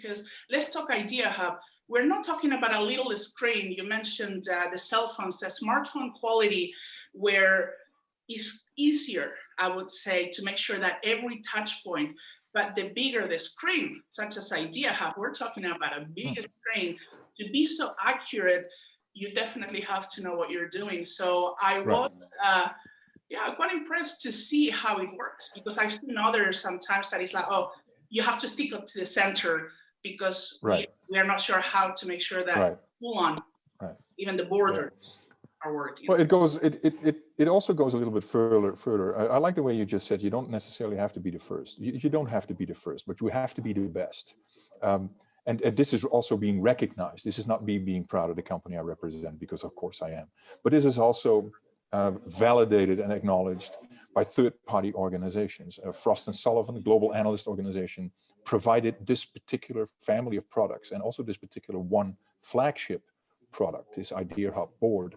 because let's talk IdeaHub. We're not talking about a little screen. You mentioned the cell phones, the smartphone quality, where it's easier, I would say, to make sure that every touch point, but the bigger the screen, such as IdeaHub, we're talking about a bigger screen. To be so accurate, you definitely have to know what you're doing. So I was, quite impressed to see how it works, because I've seen others sometimes that it's like, oh, you have to stick up to the center because we are not sure how to make sure that full on, even the borders are working. Well, it also goes a little bit further. I like the way you just said, you don't necessarily have to be the first. You don't have to be the first, but you have to be the best. And this is also being recognized. This is not me being proud of the company I represent, because of course I am. But this is also validated and acknowledged by third-party organizations. Frost & Sullivan, the global analyst organization, provided this particular family of products, and also this particular one flagship product, this IdeaHub board,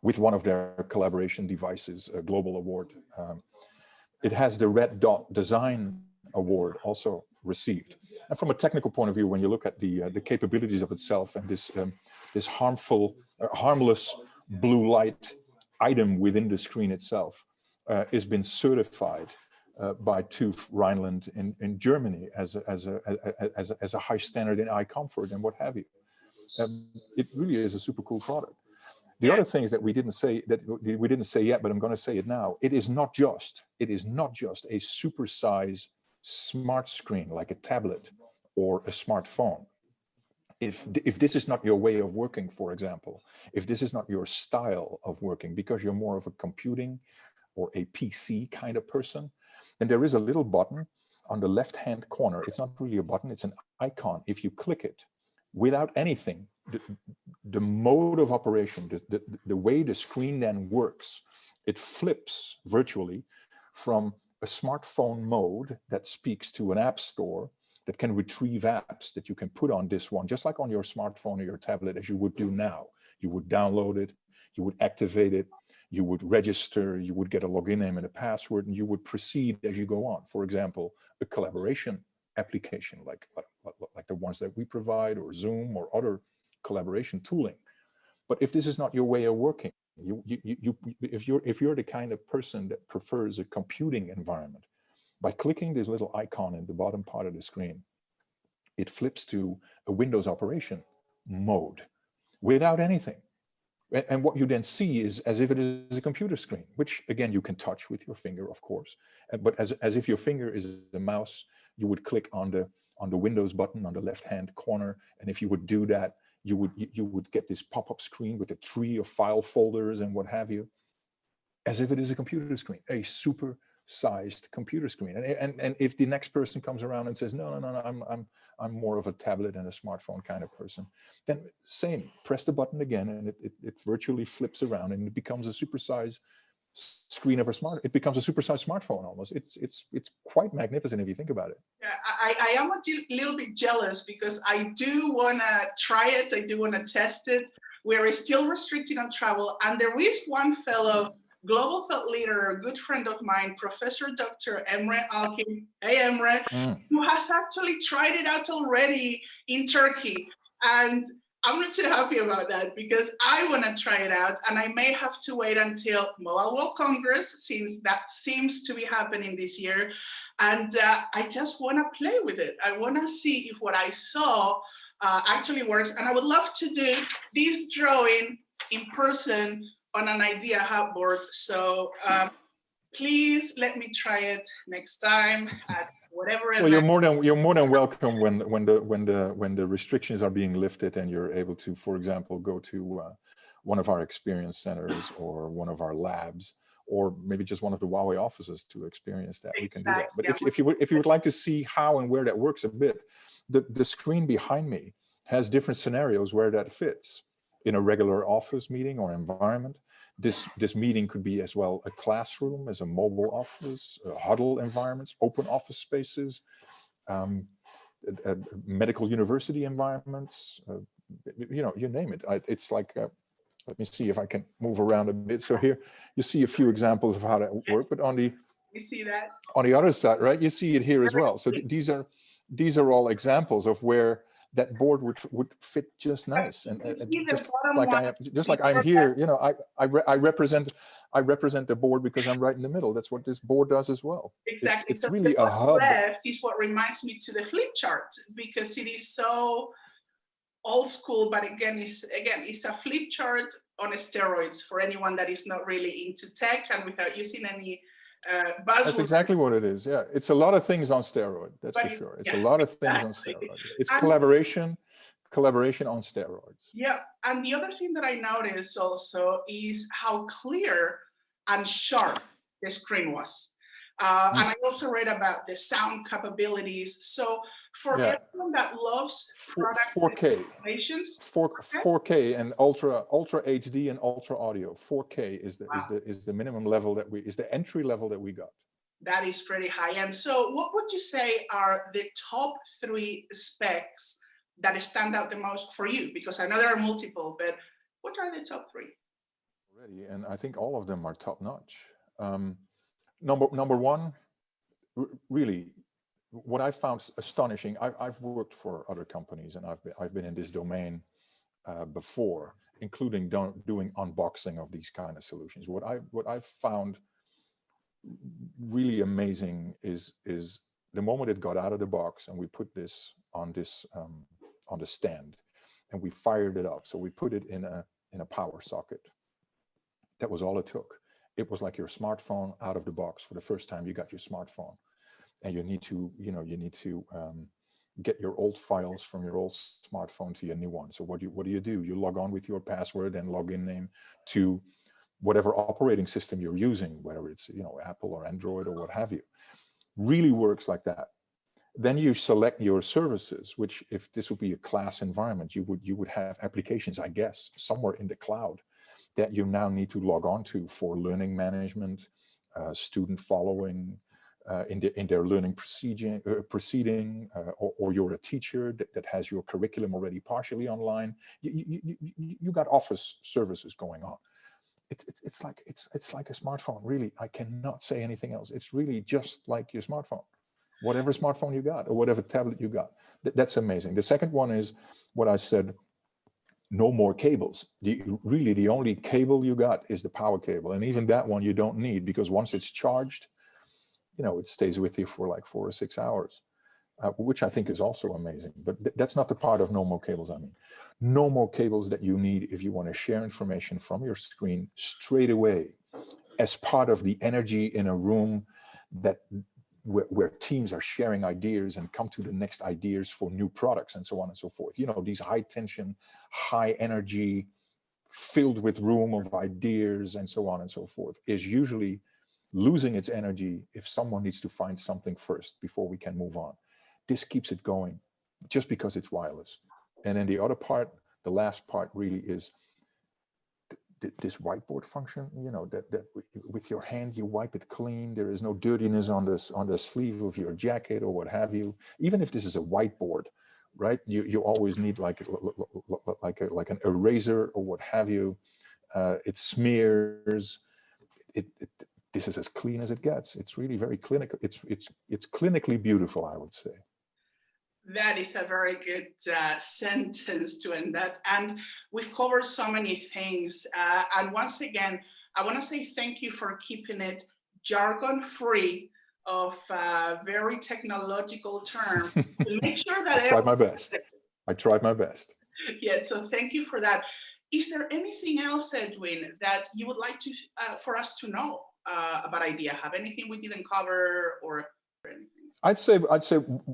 with one of their collaboration devices, a global award. It has the Red Dot Design Award also received. And from a technical point of view, when you look at the capabilities of itself and this harmless blue light item within the screen itself, has been certified by TÜV Rheinland in Germany as a high standard in eye comfort and what have you. It really is a super cool product. The other thing is that we didn't say yet, but I'm going to say it now. It is not just a supersized smart screen like a tablet or a smartphone. If this is not your way of working, for example, if this is not your style of working, because you're more of a computing or a PC kind of person, then there is a little button on the left-hand corner. It's not really a button, it's an icon. If you click it without anything, the mode of operation, the way the screen then works, it flips virtually from a smartphone mode that speaks to an app store that can retrieve apps that you can put on this one, just like on your smartphone or your tablet, as you would do now. You would download it, you would activate it, you would register, you would get a login name and a password, and you would proceed as you go on. For example, a collaboration application like the ones that we provide, or Zoom or other collaboration tooling. But if this is not your way of working, if you're the kind of person that prefers a computing environment, by clicking this little icon in the bottom part of the screen, it flips to a Windows operation mode without anything. And what you then see is as if it is a computer screen, which again, you can touch with your finger, of course. But as if your finger is the mouse, you would click on the Windows button on the left-hand corner. And if you would do that, you would get this pop-up screen with a tree of file folders and what have you, as if it is a computer screen, a super sized computer screen. And if the next person comes around and says, no, I'm more of a tablet and a smartphone kind of person, then same, press the button again, and it virtually flips around and it becomes a supersized screen of it becomes a supersized smartphone almost. It's quite magnificent if you think about it. Yeah, I am a little bit jealous because I do want to try it. I do want to test it. We're still restricted on travel, and there is one fellow global thought leader, a good friend of mine, Professor Dr. Emre Alkin, hey Emre, who has actually tried it out already in Turkey. And I'm not too happy about that because I want to try it out, and I may have to wait until Mobile World Congress, since that seems to be happening this year. And I just want to play with it. I want to see if what I saw actually works. And I would love to do this drawing in person on an IdeaHub board. So please let me try it next time at whatever. Well, you're more than welcome when the restrictions are being lifted and you're able to, for example, go to one of our experience centers or one of our labs, or maybe just one of the Huawei offices to experience that. We can do that. But if you would like to see how and where that works a bit, the screen behind me has different scenarios where that fits. In a regular office meeting or environment, this meeting could be as well a classroom, as a mobile office, huddle environments, open office spaces, medical university environments, you name it. It's like, let me see if I can move around a bit. So here you see a few examples of how that works, but on the you see that on the other side, right? You see it here as well. So these are these are all examples of where that board would fit just nice. And just like I'm here, you know, I represent the board because I'm right in the middle. That's what this board does as well. Exactly. It's really a hub. Left is what reminds me to the flip chart, because it is so old school, but it's a flip chart on steroids for anyone that is not really into tech and without using any buzzwords. That's exactly what it is. Yeah, it's a lot of things on steroid. That's for sure. It's a lot of things on steroid. It's collaboration on steroids. Yeah, and the other thing that I noticed also is how clear and sharp the screen was. And I also read about the sound capabilities. So for everyone that loves product 4K and ultra HD and ultra audio, 4K is the minimum level is the entry level that we got. That is pretty high end. So what would you say are the top 3 specs that stand out the most for you? Because I know there are multiple, but what are the top 3? Already, and I think all of them are top notch. Number one, really, what I found astonishing. I've worked for other companies, and I've been in this domain before, including doing unboxing of these kind of solutions. What I've found really amazing is the moment it got out of the box, and we put this on the stand, and we fired it up. So we put it in a power socket. That was all it took. It was like your smartphone out of the box for the first time you got your smartphone, and you need to get your old files from your old smartphone to your new one. So what do? You log on with your password and login name to whatever operating system you're using, whether it's Apple or Android or what have you. Really works like that. Then you select your services, which if this would be a class environment, you would have applications, I guess, somewhere in the cloud that you now need to log on to for learning management, student following, in their learning proceeding, or you're a teacher that has your curriculum already partially online. You got office services going on. It's like a smartphone. Really, I cannot say anything else. It's really just like your smartphone, whatever smartphone you got or whatever tablet you got. That's amazing. The second one is what I said. No more cables. Really, the only cable you got is the power cable. And even that one you don't need, because once it's charged, it stays with you for like 4 or 6 hours, which I think is also amazing. But that's not the part of no more cables I mean. No more cables that you need if you want to share information from your screen straight away as part of the energy in a room where teams are sharing ideas and come to the next ideas for new products and so on and so forth. These high tension, high energy, filled with room of ideas and so on and so forth is usually losing its energy if someone needs to find something first before we can move on. This keeps it going just because it's wireless. And then the other part, the last part really is this whiteboard function, that with your hand you wipe it clean. There is no dirtiness on the sleeve of your jacket or what have you. Even if this is a whiteboard, right? You always need like an eraser or what have you. It smears. This is as clean as it gets. It's really very clinical. It's clinically beautiful, I would say. That is a very good sentence to end that. And we've covered so many things. And once again, I want to say thank you for keeping it jargon-free of very technological term. To make sure that I tried my best. Yeah, so thank you for that. Is there anything else, Edwin, that you would like to for us to know about IdeaHub? Anything we didn't cover or anything? I'd say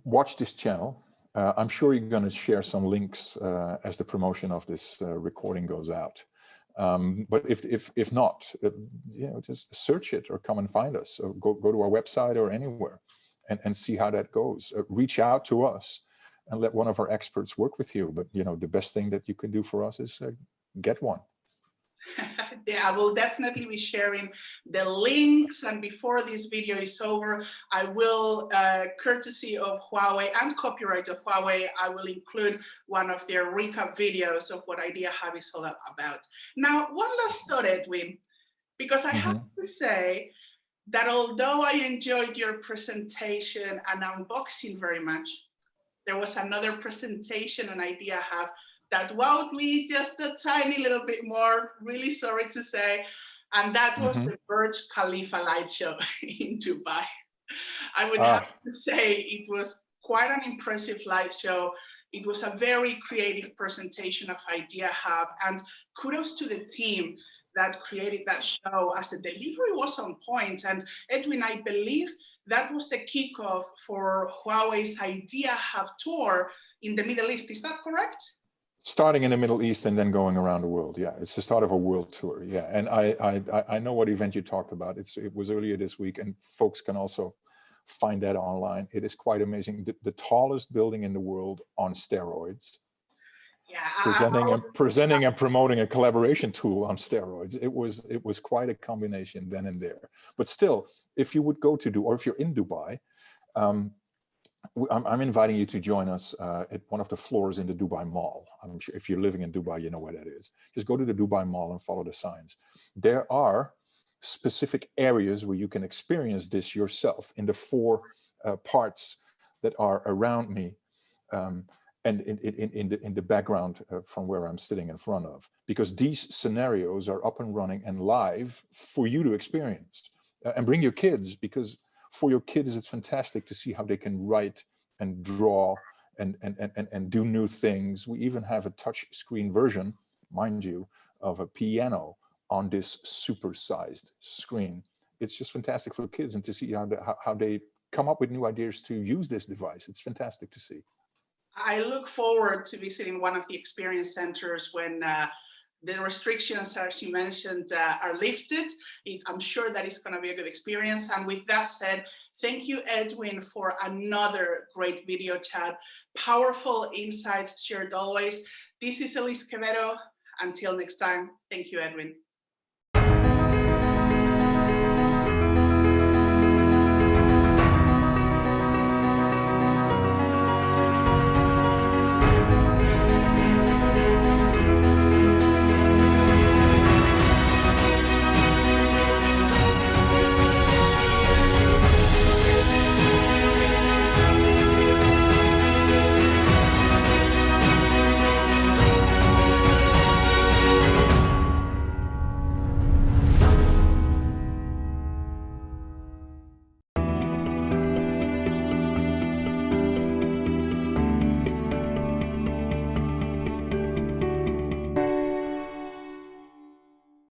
watch this channel. I'm sure you're going to share some links as the promotion of this recording goes out. But if not, just search it or come and find us. Or go to our website or anywhere and see how that goes. Reach out to us and let one of our experts work with you. But the best thing that you can do for us is get one. Yeah, I will definitely be sharing the links, and before this video is over, I will, courtesy of Huawei and copyright of Huawei, I will include one of their recap videos of what IdeaHub is all about. Now, one last thought, Edwin, because I have to say that although I enjoyed your presentation and unboxing very much, there was another presentation on IdeaHub that wowed me just a tiny little bit more, really sorry to say, and that was the Burj Khalifa Lightshow in Dubai. I would have to say it was quite an impressive light show. It was a very creative presentation of IdeaHub, and kudos to the team that created that show, as the delivery was on point. And Edwin, I believe that was the kickoff for Huawei's IdeaHub tour in the Middle East. Is that correct? Starting in the Middle East and then going around the world. Yeah, it's the start of a world tour. Yeah, and I know what event you talked about. It was earlier this week, and folks can also find that online. It is quite amazing. The tallest building in the world on steroids. Yeah, presenting and promoting a collaboration tool on steroids. It was quite a combination then and there. But still, if you would go to or if you're in Dubai, I'm inviting you to join us at one of the floors in the Dubai Mall. I'm sure if you're living in Dubai, you know where that is. Just go to the Dubai Mall and follow the signs. There are specific areas where you can experience this yourself in the 4 parts that are around me. And in the background from where I'm sitting in front of, because these scenarios are up and running and live for you to experience. And bring your kids, because for your kids, it's fantastic to see how they can write and draw and do new things. We even have a touch screen version, mind you, of a piano on this super-sized screen. It's just fantastic for kids, and to see how they come up with new ideas to use this device. It's fantastic to see. I look forward to visiting one of the experience centers when the restrictions, as you mentioned, are lifted. I'm sure that it's going to be a good experience. And with that said, thank you, Edwin, for another great video chat. Powerful insights shared always. This is Elise Quevedo. Until next time, thank you, Edwin.